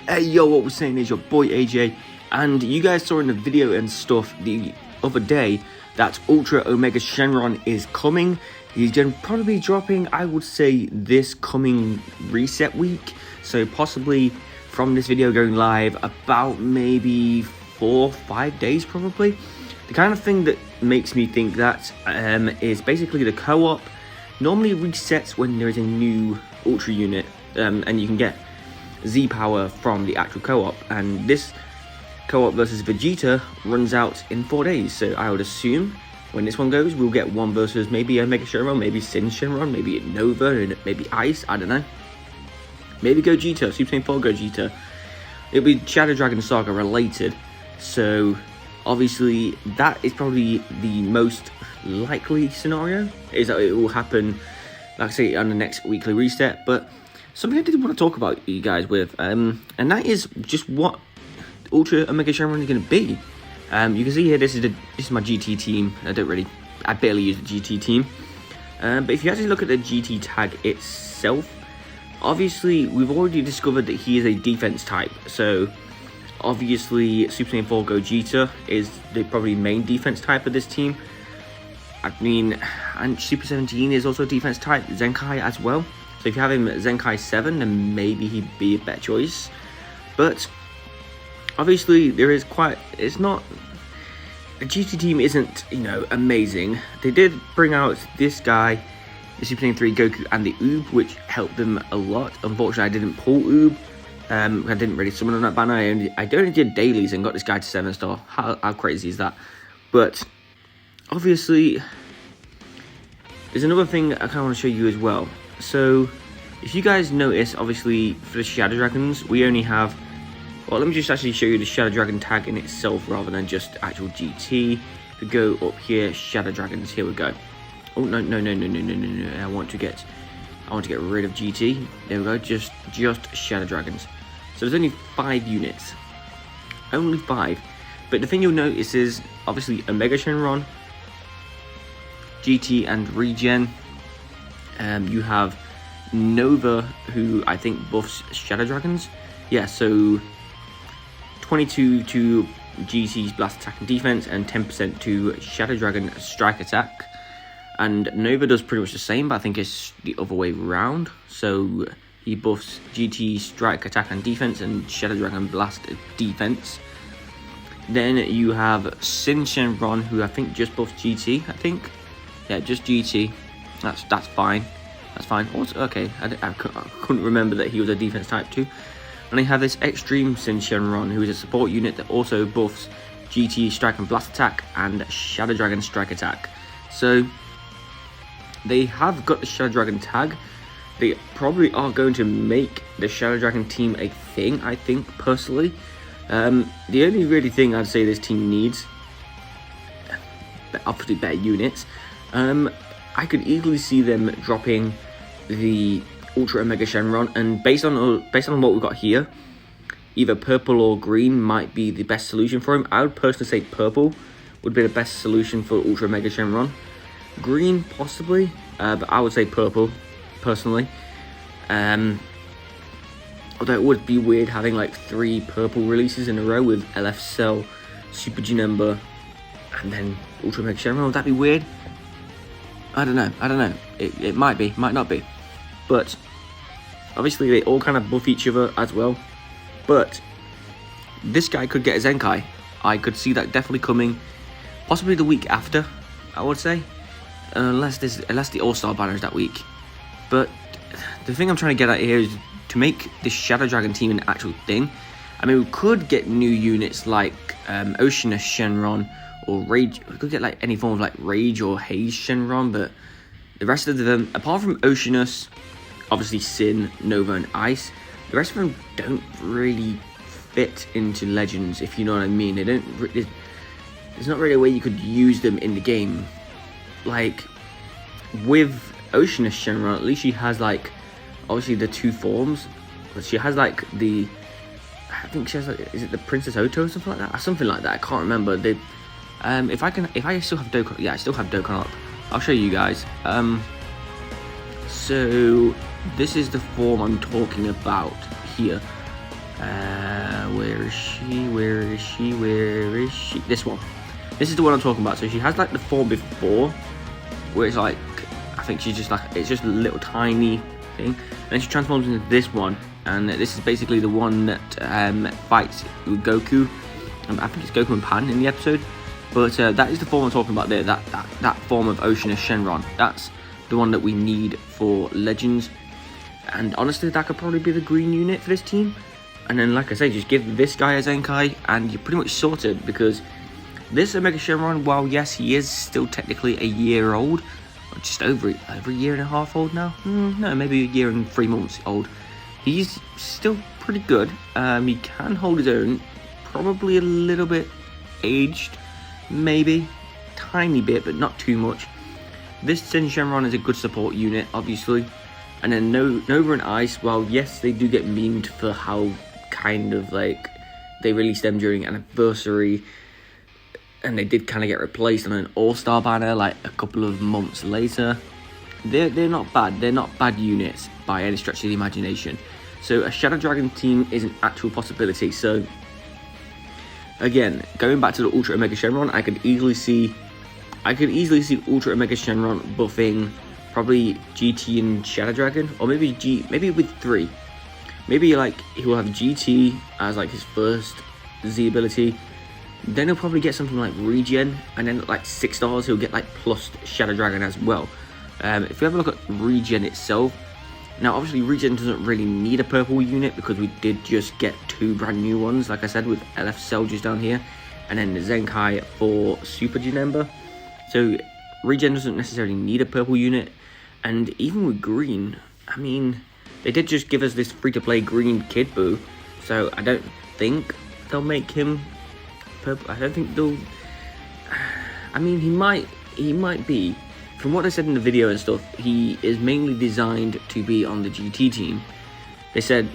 Hey yo, what we're saying is your boy AJ, and you guys saw in the video and stuff the other day that Ultra Omega Shenron is coming. He's going to probably be dropping, I would say, this coming reset week. So possibly from this video going live about maybe 4 or 5 days probably. The kind of thing that makes me think that is basically the co-op normally resets when there is a new Ultra unit, and you can get Z power from the actual co-op, and this co-op versus Vegeta runs out in 4 days. So I would assume when this one goes, we'll get one versus maybe Omega Shenron, maybe Sin Shenron, maybe Nova, and maybe Ice. I don't know. Maybe Gogeta, Super Saiyan 4 Gogeta. It'll be Shadow Dragon Saga related. So obviously that is probably the most likely scenario, is that it will happen, like I say, on the next weekly reset. But something I did want to talk about you guys with, and that is just what Ultra Omega Shenron is going to be. You can see here, this is my GT team. I barely use the GT team. But if you actually look at the GT tag itself, obviously we've already discovered that he is a defense type. So obviously Super Saiyan 4 Gogeta is the probably main defense type of this team. I mean, and Super 17 is also a defense type, Zenkai as well. So if you have him at Zenkai 7, then maybe he'd be a better choice. But obviously there is it's not, the GT team isn't, you know, amazing. They did bring out this guy, the Super Saiyan 3 Goku and the Oob, which helped them a lot. Unfortunately, I didn't pull Oob. I didn't really summon on that banner. I only did dailies and got this guy to 7-star. How crazy is that? But obviously there's another thing I kind of want to show you as well. So if you guys notice, obviously for the Shadow Dragons, we only have, well, let me just actually show you the Shadow Dragon tag in itself rather than just actual GT. If we go up here, Shadow Dragons, here we go. Oh, no, I want to get rid of GT. There we go, just Shadow Dragons. So there's only 5 units. Only 5. But the thing you'll notice is, obviously, Omega Shenron, GT and Regen. You have Nova, who I think buffs Shadow Dragons. Yeah, so 22 to GT's Blast Attack and Defense, and 10% to Shadow Dragon Strike Attack. And Nova does pretty much the same, but I think it's the other way around. So he buffs GT Strike Attack and Defense, and Shadow Dragon Blast Defense. Then you have Sin Shenron, who I think just buffs GT, I think. Yeah, just GT. That's fine. That's fine. Also, okay, I couldn't remember that he was a defense type too. And they have this Extreme Sin Shenron, who is a support unit that also buffs GT Strike and Blast Attack and Shadow Dragon Strike Attack. So they have got the Shadow Dragon tag. They probably are going to make the Shadow Dragon team a thing, I think, personally. The only really thing I'd say this team needs, obviously better units. I could easily see them dropping the Ultra Omega Shenron, and based on what we've got here, either purple or green might be the best solution for him. I would personally say purple would be the best solution for Ultra Omega Shenron. Green possibly, but I would say purple personally. Although it would be weird having like 3 purple releases in a row with LF Cell, Super Janemba, and then Ultra Omega Shenron. Would that be weird? I don't know. It might be, might not be. But obviously they all kind of buff each other as well. But this guy could get a Zenkai. I could see that definitely coming, possibly the week after, I would say. Unless the All-Star banner is that week. But the thing I'm trying to get at here is to make this Shadow Dragon team an actual thing. I mean, we could get new units like Oceanus Shenron, or Rage. We could get like any form of like Rage or Haze Shenron, but the rest of them, apart from Oceanus, obviously Sin, Nova, and Ice, the rest of them don't really fit into Legends, if you know what I mean. They don't. There's not really a way you could use them in the game. Like with Oceanus Shenron, at least she has like obviously the 2 forms, but she has like the, I think she has like, is it the Princess Oto or something like that? Something like that. I can't remember. If I still have Dokkan, yeah, I still have Dokkan up. I'll show you guys. So this is the form I'm talking about here. Where is she? Where is she? Where is she? This one. This is the one I'm talking about. So she has like the form before, where it's like, I think she's just like, it's just a little tiny thing. And then she transforms into this one, and this is basically the one that fights with Goku. I think it's Goku and Pan in the episode. But that is the form I'm talking about there. That form of Omega Shenron. That's the one that we need for Legends. And honestly, that could probably be the green unit for this team. And then, like I say, just give this guy a Zenkai, and you're pretty much sorted. Because this Omega Shenron, while yes, he is still technically a year old, or just over a year and a half old now. No, maybe a year and 3 months old. He's still pretty good. He can hold his own. Probably a little bit aged, maybe tiny bit, but not too much. This Zen Shenron is a good support unit, obviously. And then Nova and Ice, well, yes, they do get memed for how kind of like they released them during anniversary, and they did kind of get replaced on an all-star banner like a couple of months later. They're not bad. They're not bad units by any stretch of the imagination. So a Shadow Dragon team is an actual possibility. So again, going back to the Ultra Omega Shenron, I could easily see Ultra Omega Shenron buffing probably GT and Shadow Dragon, or maybe with 3. Maybe like he will have GT as like his first Z ability. Then he'll probably get something like Regen, and then like 6 stars he'll get like plus Shadow Dragon as well. If you have a look at Regen itself, now obviously Regen doesn't really need a purple unit because we did just get 2 brand new ones, like I said, with LF Cell just down here, and then the Zenkai for Super Janemba. So Regen doesn't necessarily need a purple unit. And even with green, I mean, they did just give us this free-to-play green Kid Buu, so I don't think they'll make him purple. I don't think they'll. I mean, he might be. From what I said in the video and stuff, he is mainly designed to be on the GT team. They said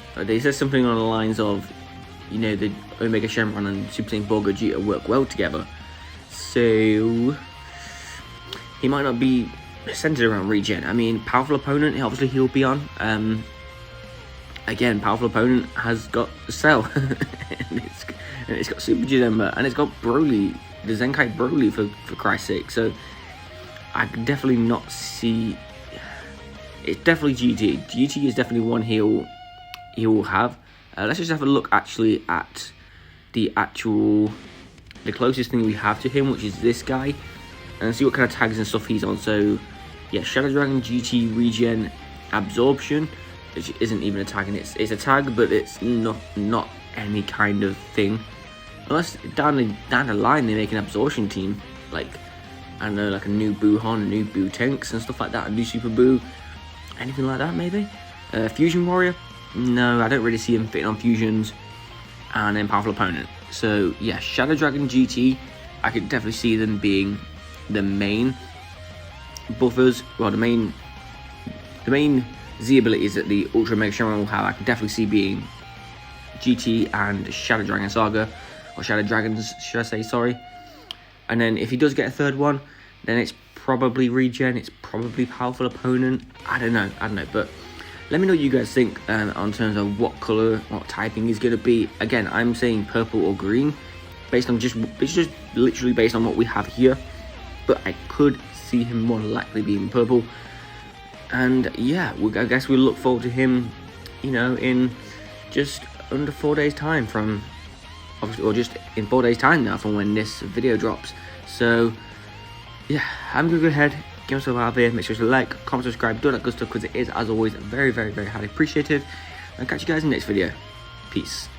something on the lines of, you know, the Omega Shenron and Super Saiyan 4 Gogeta work well together. So he might not be centered around Regen. I mean, powerful opponent, obviously he'll be on. Again, powerful opponent has got Cell, and it's got Super Janemba, and it's got Broly, the Zenkai Broly for Christ's sake. So I could definitely not see. It's definitely GT. GT is definitely one he will have. Let's just have a look actually at the closest thing we have to him, which is this guy, and see what kind of tags and stuff he's on. So yeah, Shadow Dragon, GT, Regen, Absorption, which isn't even a tag, and it's a tag, but it's not any kind of thing. Unless down the line they make an Absorption team, like, I don't know, like a new Buuhan, a new Buu Tanks and stuff like that, a new Super Buu, anything like that maybe. Fusion Warrior, no, I don't really see him fitting on fusions. And then powerful opponent. So yeah, Shadow Dragon, GT, I could definitely see them being the main buffers. Well, the main Z abilities that the Ultra Mega Shenron will have, I can definitely see being GT and Shadow Dragon Saga, or Shadow Dragons, should I say, sorry. And then if he does get a third one, then it's probably Regen, it's probably powerful opponent. I don't know, but let me know what you guys think on terms of what color, what typing he's going to be. Again, I'm saying purple or green, based on it's just literally based on what we have here. But I could see him more likely being purple. And yeah, I guess we'll look forward to him, you know, in just under 4 days time from, obviously, or just in 4 days time now from when this video drops. So yeah, I'm gonna go ahead, get myself out of here. Make sure to like, comment, subscribe, do all that good stuff, because it is, as always, very, very, very highly appreciated. I'll catch you guys in the next video. Peace.